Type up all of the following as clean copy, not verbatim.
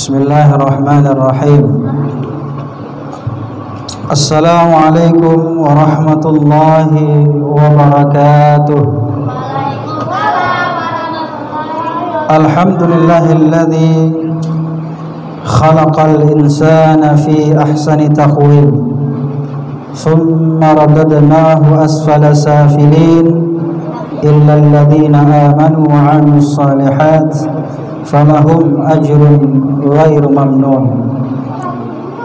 Bismillahirrahmanirrahim. Assalamualaikum warahmatullahi wabarakatuh. Alhamdulillahilladzi khalaqal insana fi ahsani taqwim, thumma radadnahu asfala safilin, illa alladhina amanu wa 'amilus salihat falahum ajrun ghairu mamnun.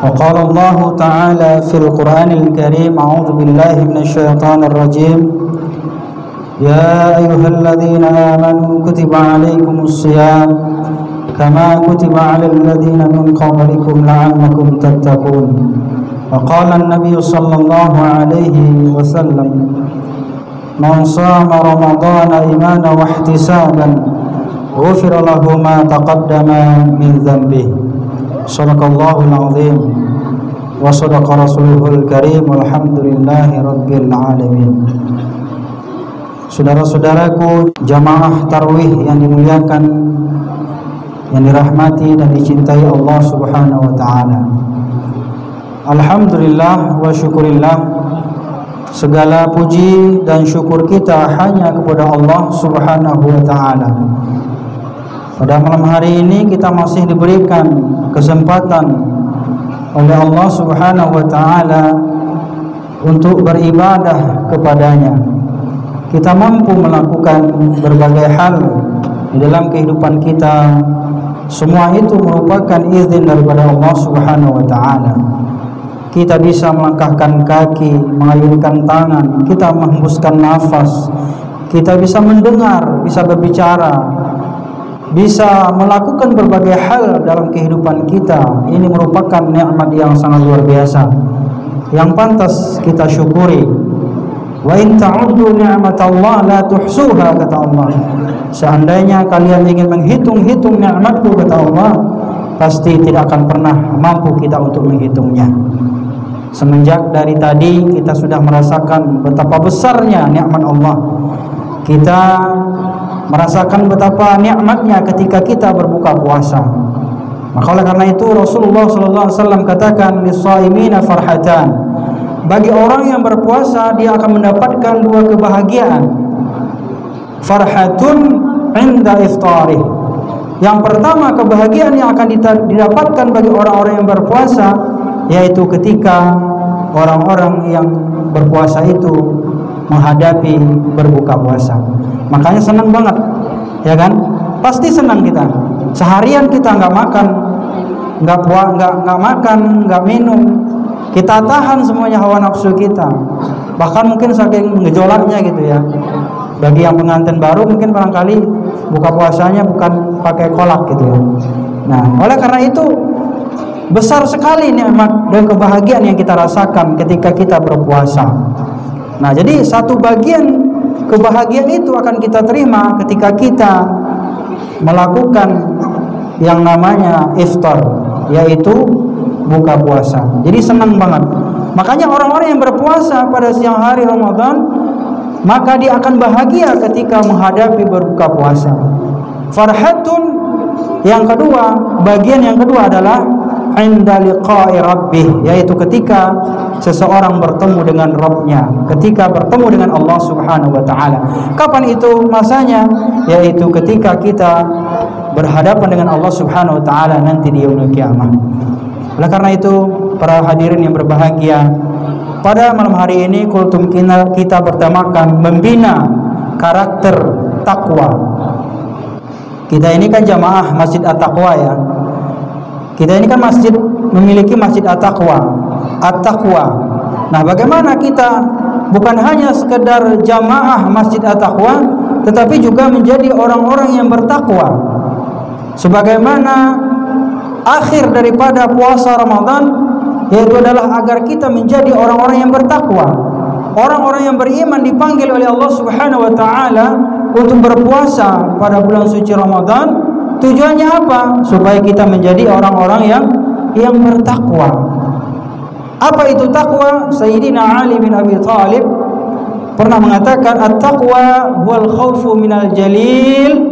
Wa qala Allah ta'ala fil Qur'anil Karim, a'udzu billahi minasyaitonir rajim, ya ayyuhalladzina amanu kutiba 'alaikumus shiyam kama kutiba 'alal ladzina min qablikum la'allakum tattaqun. Wa qala an-nabiy sallallahu alaihi wasallam, man shama ramadhana imanan wa ihtisaban ghufira lahu ma taqaddama min dhanbihi. Shadaqallahul azim wa shadaqa rasuluhul karim. Walhamdulillahi rabbil alamin. Saudara-saudaraku jamaah tarawih yang dimuliakan, yang dirahmati dan dicintai Allah Subhanahu wa taala. Alhamdulillah wa syukurillah, segala puji dan syukur kita hanya kepada Allah Subhanahu wa taala. Pada malam hari ini kita masih diberikan kesempatan oleh Allah Subhanahu wa taala untuk beribadah kepadanya. Kita mampu melakukan berbagai hal di dalam kehidupan kita. Semua itu merupakan izin daripada Allah Subhanahu wa taala. Kita bisa melangkahkan kaki, mengayunkan tangan, kita menghembuskan nafas, kita bisa mendengar, bisa berbicara, bisa melakukan berbagai hal dalam kehidupan kita. Ini merupakan nikmat yang sangat luar biasa yang pantas kita syukuri. Wa in ta'uddu ni'matallahi la tuhsuha, kata Allah. Seandainya kalian ingin menghitung-hitung nikmatku, kata Allah, pasti tidak akan pernah mampu kita untuk menghitungnya. Semenjak dari tadi kita sudah merasakan betapa besarnya nikmat Allah. Kita merasakan betapa nikmatnya ketika kita berbuka puasa. Maka oleh karena itu Rasulullah SAW katakan, lis-shaimina farhatan. Bagi orang yang berpuasa dia akan mendapatkan dua kebahagiaan. Farhatun inda iftarih. Yang pertama, kebahagiaan yang akan didapatkan bagi orang-orang yang berpuasa, yaitu ketika orang-orang yang berpuasa itu menghadapi berbuka puasa. Makanya senang banget, ya kan? Pasti senang kita. Seharian kita nggak makan, nggak makan, nggak minum. Kita tahan semuanya hawa nafsu kita. Bahkan mungkin saking ngejolaknya gitu ya. Bagi yang pengantin baru mungkin barangkali buka puasanya bukan pakai kolak gitu ya. Nah, oleh karena itu besar sekali nikmat dan kebahagiaan yang kita rasakan ketika kita berpuasa. Nah, jadi satu bagian kebahagiaan itu akan kita terima ketika kita melakukan yang namanya iftar, yaitu buka puasa. Jadi senang banget. Makanya orang-orang yang berpuasa pada siang hari Ramadan, maka dia akan bahagia ketika menghadapi berbuka puasa. Farhatun, yang kedua, bagian yang kedua adalah inda liqa'i rabbih, yaitu ketika seseorang bertemu dengan Rabbnya, ketika bertemu dengan Allah Subhanahu wa taala. Kapan itu masanya? Yaitu ketika kita berhadapan dengan Allah Subhanahu wa taala nanti di yaumul kiamah. Oleh karena itu, para hadirin yang berbahagia, pada malam hari ini kultum kita bertemakan membina karakter takwa. Kita ini kan jamaah Masjid At-Taqwa ya. Kita ini kan masjid, memiliki Masjid At-Taqwa. At-Taqwa. Nah, bagaimana kita bukan hanya sekedar jamaah Masjid At-Taqwa, tetapi juga menjadi orang-orang yang bertakwa. Sebagaimana akhir daripada puasa Ramadan, yaitu adalah agar kita menjadi orang-orang yang bertakwa. Orang-orang yang beriman dipanggil oleh Allah Subhanahu wa taala untuk berpuasa pada bulan suci Ramadan. Tujuannya apa? Supaya kita menjadi orang-orang yang bertakwa. Apa itu takwa? Sayyidina Ali bin Abi Thalib pernah mengatakan, at-taqwa huwal khawfu minal jalil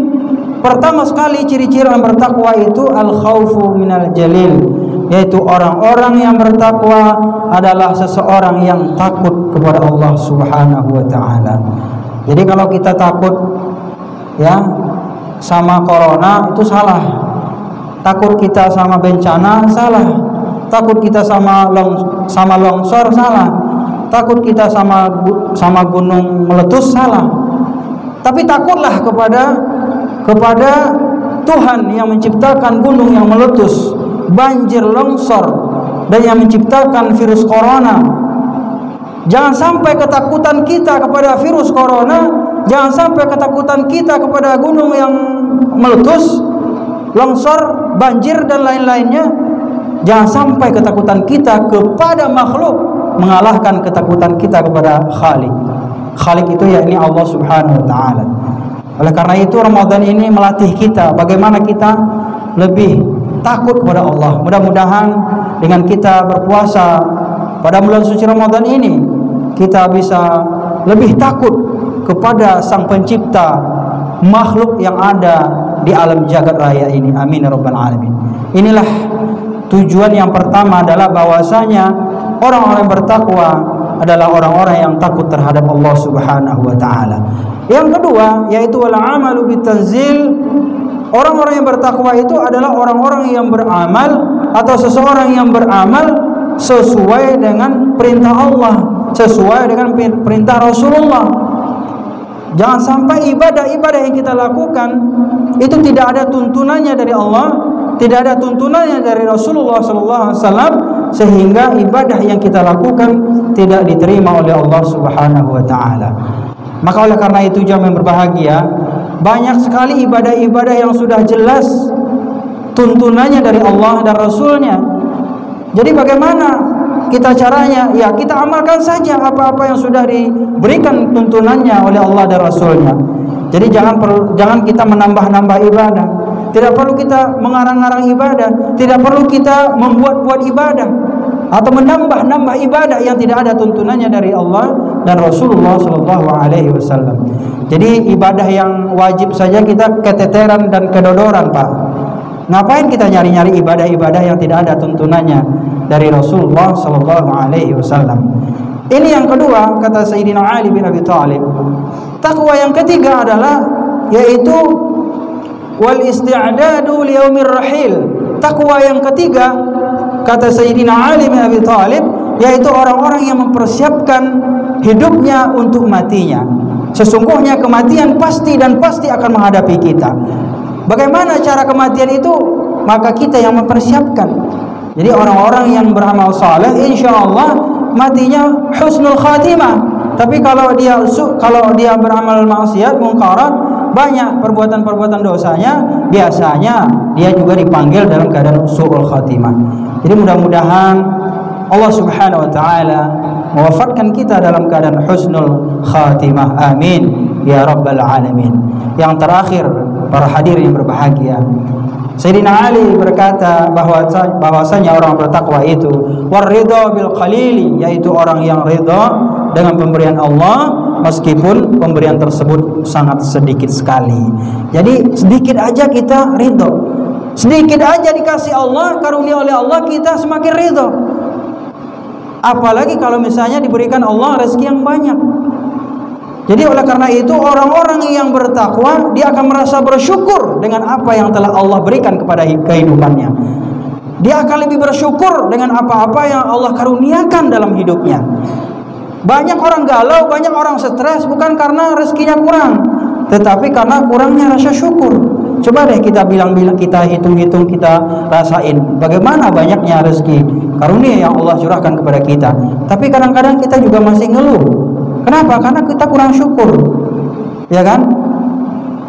Pertama sekali ciri-ciri orang bertakwa itu al-khaufu minal jalil, yaitu orang-orang yang bertakwa adalah seseorang yang takut kepada Allah Subhanahu wa taala. Jadi kalau kita takut ya sama corona itu salah. Takut kita sama bencana salah. Takut kita sama longsor salah. Takut kita sama gunung meletus salah. Tapi takutlah kepada Tuhan yang menciptakan gunung yang meletus, banjir, longsor, dan yang menciptakan virus corona. Jangan sampai ketakutan kita kepada virus corona, jangan sampai ketakutan kita kepada gunung yang meletus, longsor, banjir, dan lain-lainnya, jangan sampai ketakutan kita kepada makhluk mengalahkan ketakutan kita kepada Khalik. Khalik itu yakni Allah Subhanahu wa taala. Oleh karena itu Ramadan ini melatih kita bagaimana kita lebih takut kepada Allah. Mudah-mudahan dengan kita berpuasa pada bulan suci Ramadan ini, kita bisa lebih takut kepada Sang Pencipta makhluk yang ada di alam jagat raya ini. Amin ya rabbal alamin. Inilah tujuan yang pertama, adalah bahwasanya orang-orang bertakwa adalah orang-orang yang takut terhadap Allah Subhanahu wa taala. Yang kedua yaitu wal amalu bitanzil. Orang-orang yang bertakwa itu adalah orang-orang yang beramal atau seseorang yang beramal sesuai dengan perintah Allah, sesuai dengan perintah Rasulullah. Jangan sampai ibadah-ibadah yang kita lakukan itu tidak ada tuntunannya dari Allah, tidak ada tuntunannya dari Rasulullah SAW, sehingga ibadah yang kita lakukan tidak diterima oleh Allah Subhanahu wa taala. Maka oleh karena itu jamaah yang berbahagia, banyak sekali ibadah-ibadah yang sudah jelas tuntunannya dari Allah dan Rasulnya. Jadi bagaimana kita caranya? Ya kita amalkan saja apa-apa yang sudah diberikan tuntunannya oleh Allah dan Rasulnya. Jadi jangan kita menambah-nambah ibadah. Tidak perlu kita mengarang-arang ibadah, tidak perlu kita membuat-buat ibadah atau menambah-nambah ibadah yang tidak ada tuntunannya dari Allah dan Rasulullah sallallahu alaihi wasallam. Jadi ibadah yang wajib saja kita keteteran dan kedodoran, Pak. Ngapain kita nyari-nyari ibadah-ibadah yang tidak ada tuntunannya dari Rasulullah sallallahu alaihi wasallam? Ini yang kedua, kata Sayyidina Ali bin Abi Thalib. Takwa yang ketiga adalah yaitu wal isti'dadu liyaumir rahil. Takwa yang ketiga, kata Sayyidina Ali bin Abi Thalib, yaitu orang-orang yang mempersiapkan hidupnya untuk matinya. Sesungguhnya kematian pasti dan pasti akan menghadapi kita. Bagaimana cara kematian itu? Maka kita yang mempersiapkan. Jadi orang-orang yang beramal saleh insyaallah matinya husnul khatimah. Tapi kalau dia beramal maksiat, mungkarat, banyak perbuatan-perbuatan dosanya, biasanya dia juga dipanggil dalam keadaan su'ul khatimah. Jadi mudah-mudahan Allah Subhanahu wa taala mewafatkan kita dalam keadaan husnul khatimah. Amin ya rabbal alamin. Yang terakhir, para hadirin yang berbahagia, Sayyidina Ali berkata bahwasanya orang bertakwa itu waridha bil qalili, yaitu orang yang ridha dengan pemberian Allah meskipun pemberian tersebut sangat sedikit sekali. Jadi sedikit aja kita ridha, sedikit aja dikasih Allah, karunia oleh Allah, kita semakin ridha. Apalagi kalau misalnya diberikan Allah rezeki yang banyak. Jadi oleh karena itu orang-orang yang bertakwa dia akan merasa bersyukur dengan apa yang telah Allah berikan kepada kehidupannya. Dia akan lebih bersyukur dengan apa-apa yang Allah karuniakan dalam hidupnya. Banyak orang galau, banyak orang stres bukan karena rezekinya kurang, tetapi karena kurangnya rasa syukur. Coba deh kita kita hitung-hitung, kita rasain bagaimana banyaknya rezeki karunia yang Allah curahkan kepada kita. Tapi kadang-kadang kita juga masih ngeluh. Kenapa? Karena kita kurang syukur, ya kan?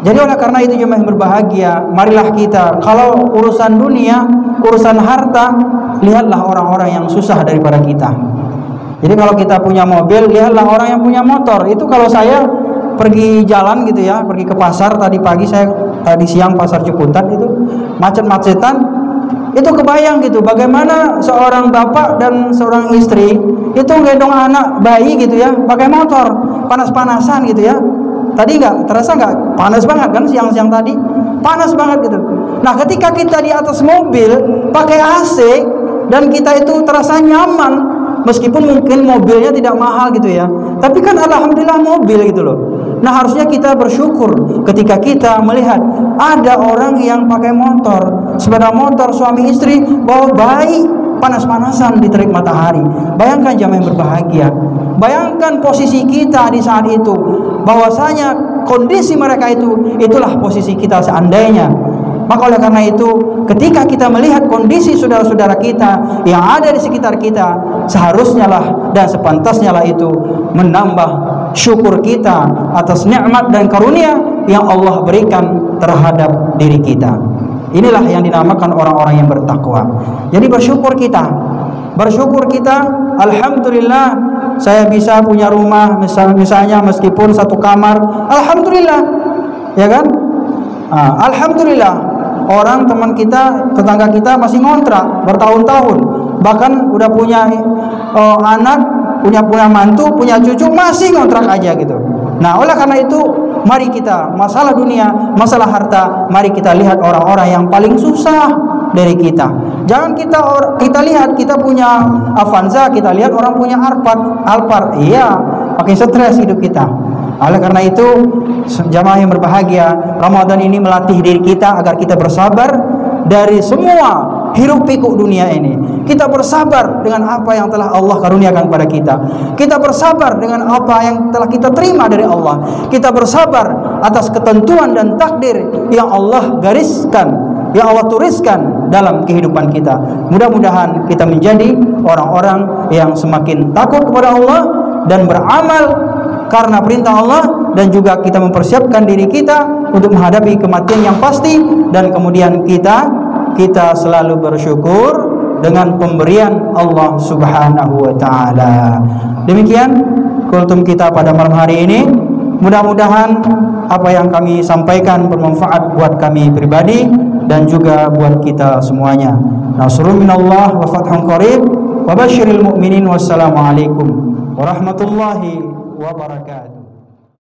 Jadi oleh karena itu jemaah yang berbahagia, marilah kita kalau urusan dunia, urusan harta, lihatlah orang-orang yang susah daripada kita. Jadi kalau kita punya mobil, lihatlah orang yang punya motor. Itu kalau saya pergi jalan gitu ya, pergi ke pasar tadi siang pasar Ciputat itu macet-macetan. Itu kebayang gitu bagaimana seorang bapak dan seorang istri itu gendong anak bayi gitu ya, pakai motor panas-panasan gitu ya. Tadi terasa nggak panas banget kan siang-siang tadi? Panas banget gitu. Nah, ketika kita di atas mobil pakai AC dan kita itu terasa nyaman, meskipun mungkin mobilnya tidak mahal gitu ya, tapi kan alhamdulillah mobil gitu loh. Nah, harusnya kita bersyukur ketika kita melihat ada orang yang pakai motor, sepeda motor, suami istri bawa bayi, panas-panasan di terik matahari. Bayangkan jamaah yang berbahagia. Bayangkan posisi kita di saat itu, bahwasanya kondisi mereka itulah posisi kita seandainya. Maka oleh karena itu, ketika kita melihat kondisi saudara-saudara kita yang ada di sekitar kita, seharusnya lah dan sepantasnya lah itu menambah syukur kita atas nikmat dan karunia yang Allah berikan terhadap diri kita. Inilah yang dinamakan orang-orang yang bertakwa. Jadi bersyukur kita, alhamdulillah saya bisa punya rumah, misalnya meskipun satu kamar, alhamdulillah, ya kan? Alhamdulillah. Orang teman kita, tetangga kita masih ngontrak bertahun-tahun, bahkan udah punya anak, punya mantu, punya cucu, masih ngontrak aja gitu. Nah, oleh karena itu, mari kita masalah dunia, masalah harta, mari kita lihat orang-orang yang paling susah dari kita. Jangan kita lihat kita punya Avanza, kita lihat orang punya Alphard, iya, makin stres hidup kita. Oleh karena itu, jamaah yang berbahagia, Ramadan ini melatih diri kita agar kita bersabar dari semua hiruk pikuk dunia ini. Kita bersabar dengan apa yang telah Allah karuniakan pada kita. Kita bersabar dengan apa yang telah kita terima dari Allah. Kita bersabar atas ketentuan dan takdir yang Allah gariskan, yang Allah tuliskan dalam kehidupan kita. Mudah-mudahan kita menjadi orang-orang yang semakin takut kepada Allah dan beramal karena perintah Allah, dan juga kita mempersiapkan diri kita untuk menghadapi kematian yang pasti, dan kemudian kita selalu bersyukur dengan pemberian Allah Subhanahu wa taala. Demikian kultum kita pada malam hari ini. Mudah-mudahan apa yang kami sampaikan bermanfaat buat kami pribadi dan juga buat kita semuanya. Nasrun minallah wa fathun qarib wa basyiril mu'minin. Wassalamualaikum warahmatullahi wabarakatuh.